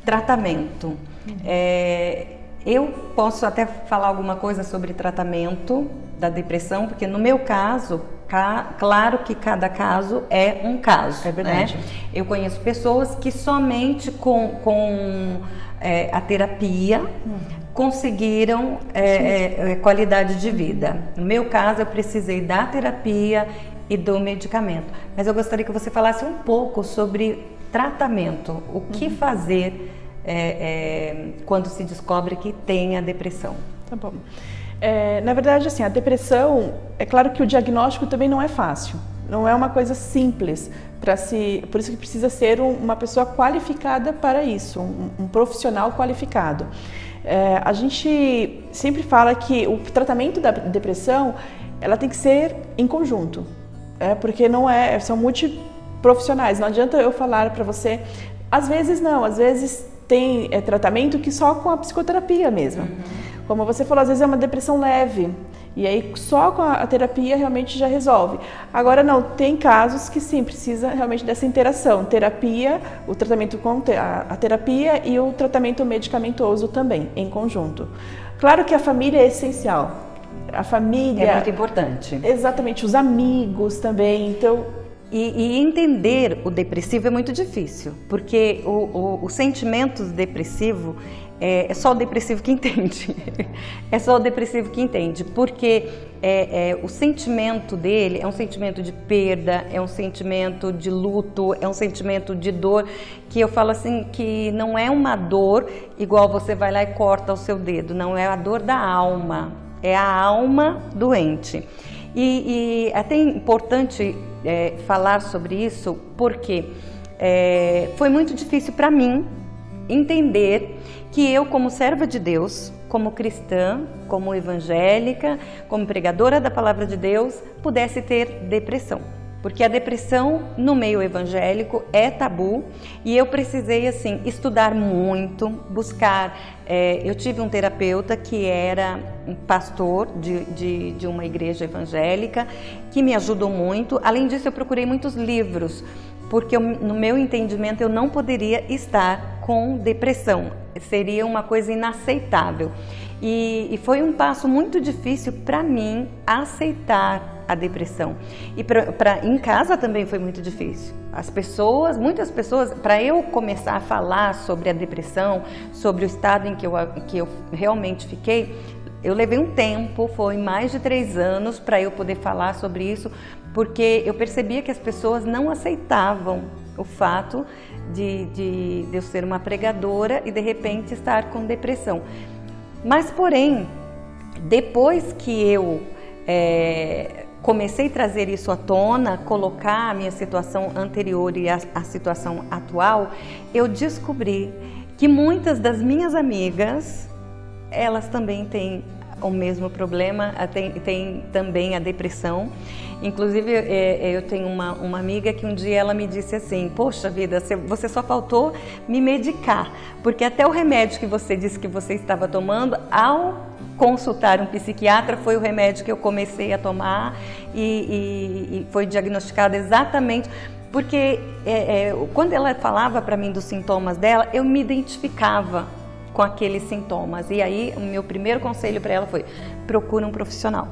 Tratamento. Eu posso até falar alguma coisa sobre tratamento da depressão, porque no meu caso, claro que cada caso é um caso. É verdade. Né? Eu conheço pessoas que somente com a terapia conseguiram qualidade de vida. No meu caso, eu precisei da terapia e do medicamento. Mas eu gostaria que você falasse um pouco sobre tratamento. O que fazer quando se descobre que tem a depressão? Tá bom. Na verdade, assim, a depressão, é claro que o diagnóstico também não é fácil. Não é uma coisa simples. Por isso que precisa ser uma pessoa qualificada para isso, um profissional qualificado. A gente sempre fala que o tratamento da depressão, ela tem que ser em conjunto, porque são multiprofissionais. Não adianta eu falar para você, às vezes tem tratamento que só com a psicoterapia mesmo. Como você falou, às vezes é uma depressão leve, e aí só com a terapia realmente já resolve. Agora não, tem casos que sim, precisa realmente dessa interação, terapia, o tratamento com a terapia e o tratamento medicamentoso também, em conjunto. Claro que a família é essencial, a família... É muito importante. Exatamente, os amigos também, então... E entender o depressivo é muito difícil, porque o sentimento depressivo é só o depressivo que entende. É só o depressivo que entende, porque o sentimento dele é um sentimento de perda, é um sentimento de luto, é um sentimento de dor, que eu falo assim, que não é uma dor igual você vai lá e corta o seu dedo, não, é a dor da alma, é a alma doente. E até é importante falar sobre isso, porque foi muito difícil para mim entender que eu, como serva de Deus, como cristã, como evangélica, como pregadora da palavra de Deus, pudesse ter depressão. Porque a depressão no meio evangélico é tabu e eu precisei assim estudar muito, buscar. Eu tive um terapeuta que era um pastor de uma igreja evangélica que me ajudou muito. Além disso, eu procurei muitos livros, porque no meu entendimento eu não poderia estar com depressão, seria uma coisa inaceitável. E foi um passo muito difícil para mim aceitar a depressão. E em casa também foi muito difícil. Muitas pessoas, para eu começar a falar sobre a depressão, sobre o estado em que eu realmente fiquei, eu levei um tempo, foi mais de 3 anos para eu poder falar sobre isso, porque eu percebia que as pessoas não aceitavam o fato de eu ser uma pregadora e de repente estar com depressão. Mas, porém, depois que eu comecei a trazer isso à tona, colocar a minha situação anterior e a situação atual, eu descobri que muitas das minhas amigas, elas também têm o mesmo problema, tem também a depressão. Inclusive, eu tenho uma amiga que um dia ela me disse assim: poxa vida, você só faltou me medicar, porque até o remédio que você disse que você estava tomando, ao consultar um psiquiatra, foi o remédio que eu comecei a tomar e foi diagnosticado exatamente, porque quando ela falava para mim dos sintomas dela, eu me identificava com aqueles sintomas. E aí, o meu primeiro conselho para ela foi: procura um profissional.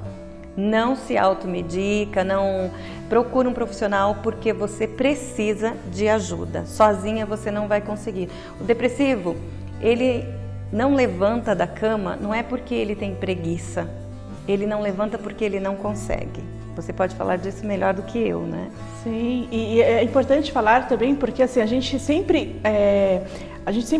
Não se automedica, não procura um profissional, porque você precisa de ajuda. Sozinha você não vai conseguir. O depressivo, ele não levanta da cama, não é porque ele tem preguiça. Ele não levanta porque ele não consegue. Você pode falar disso melhor do que eu, né? Sim, e é importante falar também, porque assim, a gente sempre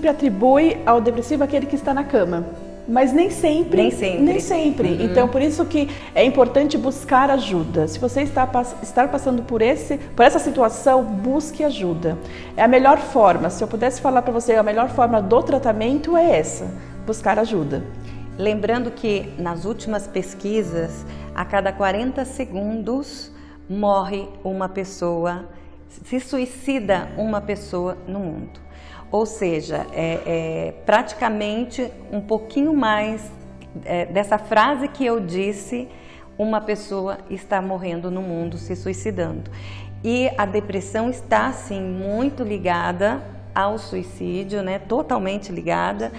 atribui ao depressivo aquele que está na cama. Mas nem sempre. Uhum. Então, por isso que é importante buscar ajuda. Se você está passando por essa situação, busque ajuda. É a melhor forma. Se eu pudesse falar para você, a melhor forma do tratamento é essa: buscar ajuda. Lembrando que nas últimas pesquisas, a cada 40 segundos morre uma pessoa, se suicida uma pessoa no mundo. Ou seja, praticamente um pouquinho mais dessa frase que eu disse, uma pessoa está morrendo no mundo, se suicidando. E a depressão está, sim, muito ligada ao suicídio, né? Totalmente ligada.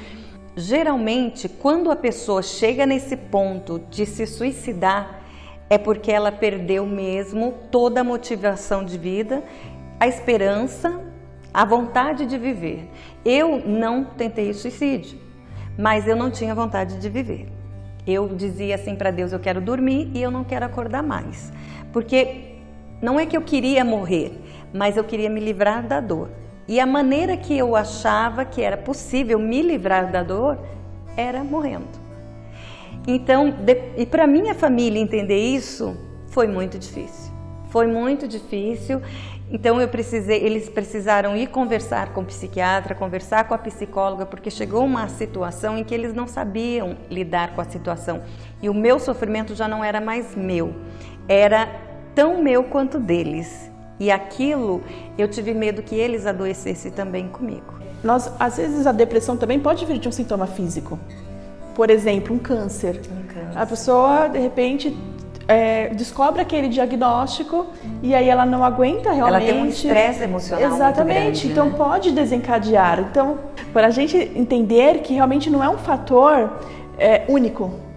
Geralmente, quando a pessoa chega nesse ponto de se suicidar, é porque ela perdeu mesmo toda a motivação de vida, a esperança, a vontade de viver. Eu não tentei suicídio, mas eu não tinha vontade de viver. Eu dizia assim para Deus, eu quero dormir e eu não quero acordar mais. Porque não é que eu queria morrer, mas eu queria me livrar da dor. E a maneira que eu achava que era possível me livrar da dor era morrendo. Então, e para minha família entender isso, foi muito difícil. Foi muito difícil. Então eles precisaram ir conversar com o psiquiatra, conversar com a psicóloga, porque chegou uma situação em que eles não sabiam lidar com a situação. E o meu sofrimento já não era mais meu, era tão meu quanto deles. E aquilo, eu tive medo que eles adoecessem também comigo. Às vezes a depressão também pode vir de um sintoma físico. Por exemplo, um câncer. A pessoa, de repente, descobre aquele diagnóstico e aí ela não aguenta realmente. Ela tem um estresse emocional. Exatamente, muito grande, então né? Pode desencadear. Então, para a gente entender que realmente não é um fator único.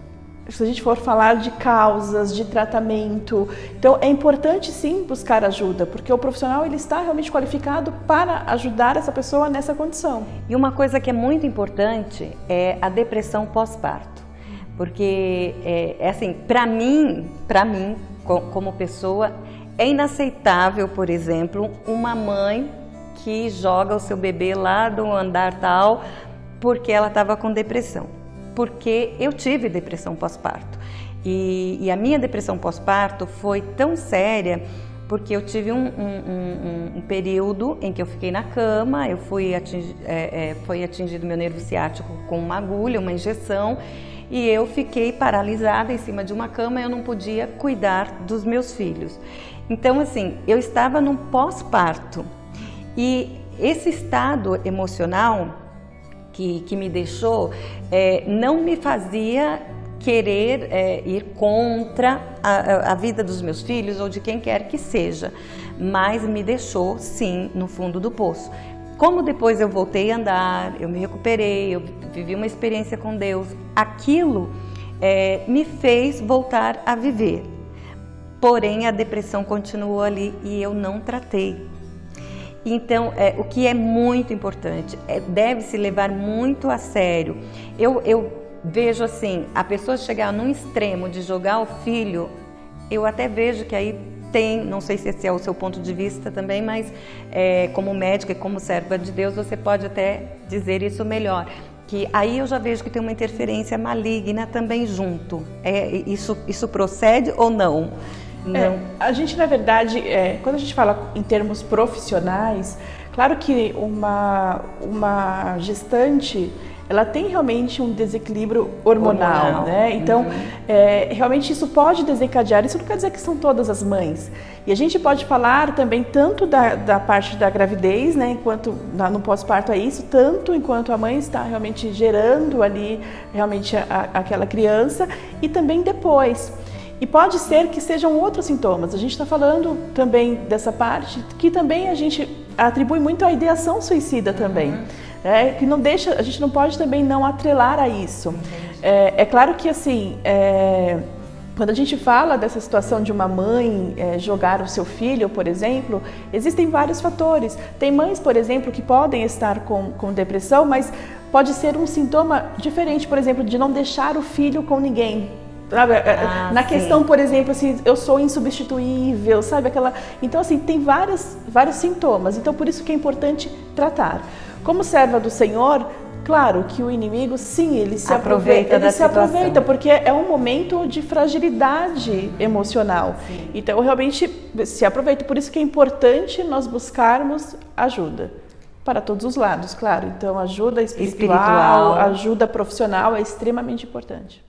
Se a gente for falar de causas, de tratamento, então é importante sim buscar ajuda, porque o profissional ele está realmente qualificado para ajudar essa pessoa nessa condição. E uma coisa que é muito importante é a depressão pós-parto, porque assim, para mim, como pessoa, é inaceitável, por exemplo, uma mãe que joga o seu bebê lá do andar tal porque ela estava com depressão. Porque eu tive depressão pós-parto e a minha depressão pós-parto foi tão séria porque eu tive um período em que eu fiquei na cama, eu foi atingido meu nervo ciático com uma agulha, uma injeção, e eu fiquei paralisada em cima de uma cama, eu não podia cuidar dos meus filhos. Então assim, eu estava num pós-parto e esse estado emocional que me deixou, não me fazia querer ir contra a vida dos meus filhos ou de quem quer que seja, mas me deixou sim no fundo do poço. Como depois eu voltei a andar, eu me recuperei, eu vivi uma experiência com Deus, aquilo me fez voltar a viver. Porém a depressão continuou ali e eu não tratei. Então, o que é muito importante, deve-se levar muito a sério. Eu vejo assim, a pessoa chegar num extremo de jogar o filho, eu até vejo que aí tem, não sei se esse é o seu ponto de vista também, mas como médica e como serva de Deus, você pode até dizer isso melhor. Que aí eu já vejo que tem uma interferência maligna também junto. Isso procede ou não? Não. A gente, na verdade, quando a gente fala em termos profissionais, claro que uma gestante, ela tem realmente um desequilíbrio hormonal, né? Então, realmente isso pode desencadear, isso não quer dizer que são todas as mães. E a gente pode falar também tanto da parte da gravidez, né? Enquanto no pós-parto é isso, tanto enquanto a mãe está realmente gerando ali realmente aquela criança e também depois. E pode ser que sejam outros sintomas. A gente está falando também dessa parte que também a gente atribui muito à ideação suicida também. Que não deixa, a gente não pode também não atrelar a isso. É claro que assim, quando a gente fala dessa situação de uma mãe jogar o seu filho, por exemplo, existem vários fatores. Tem mães, por exemplo, que podem estar com depressão, mas pode ser um sintoma diferente, por exemplo, de não deixar o filho com ninguém. Sabe? Na questão, por exemplo, assim, eu sou insubstituível, sabe? Então, assim, tem vários sintomas. Então, por isso que é importante tratar. Como serva do Senhor, claro que o inimigo, sim, ele se aproveita, porque é um momento de fragilidade emocional. Sim. Então, realmente se aproveita. Por isso que é importante nós buscarmos ajuda. Para todos os lados, claro. Então, ajuda espiritual, ajuda profissional é extremamente importante.